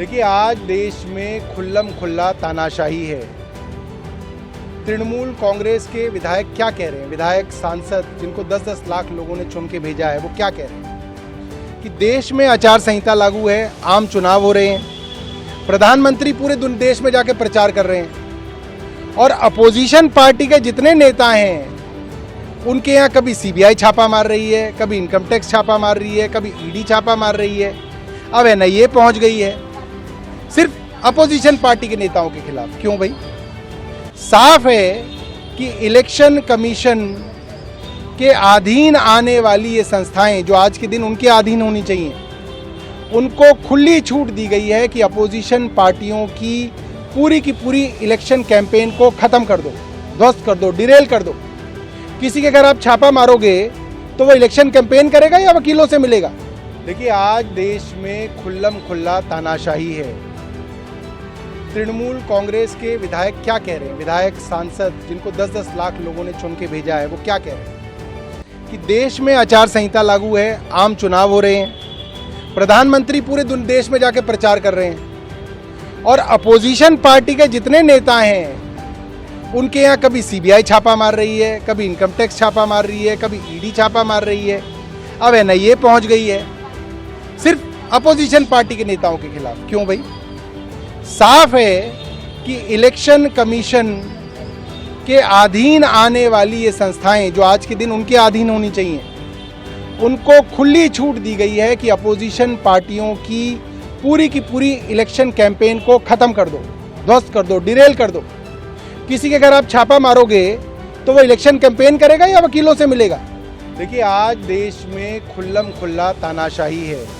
देखिए, आज देश में खुल्लम खुल्ला तानाशाही है। तृणमूल कांग्रेस के विधायक क्या कह रहे हैं, विधायक सांसद जिनको 10-10 लाख लोगों ने चुन के भेजा है, वो क्या कह रहे हैं कि देश में आचार संहिता लागू है, आम चुनाव हो रहे हैं, प्रधानमंत्री पूरे देश में जाके प्रचार कर रहे हैं और अपोजिशन पार्टी के जितने नेता हैं उनके यहाँ कभी सीबीआई छापा मार रही है, कभी इनकम टैक्स छापा मार रही है, कभी ईडी छापा मार रही है, अब एनआईए पहुंच गई है सिर्फ अपोजिशन पार्टी के नेताओं के खिलाफ। क्यों भाई? साफ है कि इलेक्शन कमीशन के अधीन आने वाली ये संस्थाएं जो आज के दिन उनके अधीन होनी चाहिए, उनको खुली छूट दी गई है कि अपोजिशन पार्टियों की पूरी इलेक्शन कैंपेन को खत्म कर दो, ध्वस्त कर दो, डिरेल कर दो। किसी के अगर आप छापा मारोगे तो वो इलेक्शन कैंपेन करेगा या वकीलों से मिलेगा? देखिए, आज देश में खुल्लम खुल्ला तानाशाही है। तृणमूल कांग्रेस के विधायक क्या कह रहे हैं, विधायक सांसद जिनको 10-10 लाख लोगों ने चुन के भेजा है, वो क्या कह रहे हैं कि देश में आचार संहिता लागू है, आम चुनाव हो रहे हैं, प्रधानमंत्री पूरे देश में जाके प्रचार कर रहे हैं और अपोजिशन पार्टी के जितने नेता हैं उनके यहाँ कभी सीबीआई छापा मार रही है, कभी इनकम टैक्स छापा मार रही है, कभी ईडी छापा मार रही है, अब एनआईए पहुंच गई है सिर्फ अपोजिशन पार्टी के नेताओं के खिलाफ। क्यों भाई? साफ है कि इलेक्शन कमीशन के अधीन आने वाली ये संस्थाएं जो आज के दिन उनके अधीन होनी चाहिए, उनको खुली छूट दी गई है कि अपोजिशन पार्टियों की पूरी इलेक्शन कैंपेन को खत्म कर दो, ध्वस्त कर दो, डिरेल कर दो। किसी के अगर आप छापा मारोगे तो वो इलेक्शन कैंपेन करेगा या वकीलों से मिलेगा? देखिए, आज देश में खुल्लम खुल्ला तानाशाही है।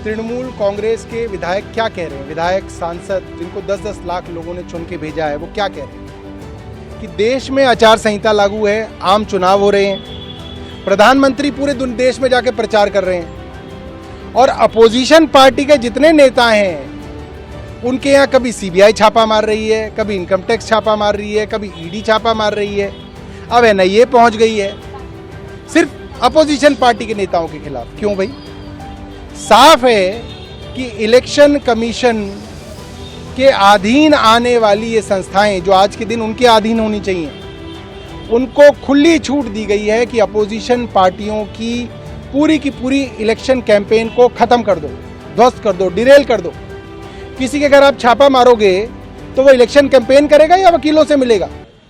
तृणमूल कांग्रेस के विधायक क्या कह रहे हैं, विधायक सांसद जिनको 10-10 लाख लोगों ने चुन के भेजा है, वो क्या कह रहे हैं कि देश में आचार संहिता लागू है, आम चुनाव हो रहे हैं, प्रधानमंत्री पूरे देश में जाके प्रचार कर रहे हैं और अपोजिशन पार्टी के जितने नेता हैं उनके यहाँ कभी सीबीआई छापा मार रही है, कभी इनकम टैक्स छापा मार रही है, कभी ईडी छापा मार रही है, अब एनआईए पहुंच गई है सिर्फ अपोजिशन पार्टी के नेताओं के खिलाफ। क्यों भाई? साफ है कि इलेक्शन कमीशन के अधीन आने वाली ये संस्थाएं जो आज के दिन उनके अधीन होनी चाहिए, उनको खुली छूट दी गई है कि अपोजिशन पार्टियों की पूरी इलेक्शन कैंपेन को खत्म कर दो, ध्वस्त कर दो, डिरेल कर दो। किसी के अगर आप छापा मारोगे तो वो इलेक्शन कैंपेन करेगा या वकीलों से मिलेगा?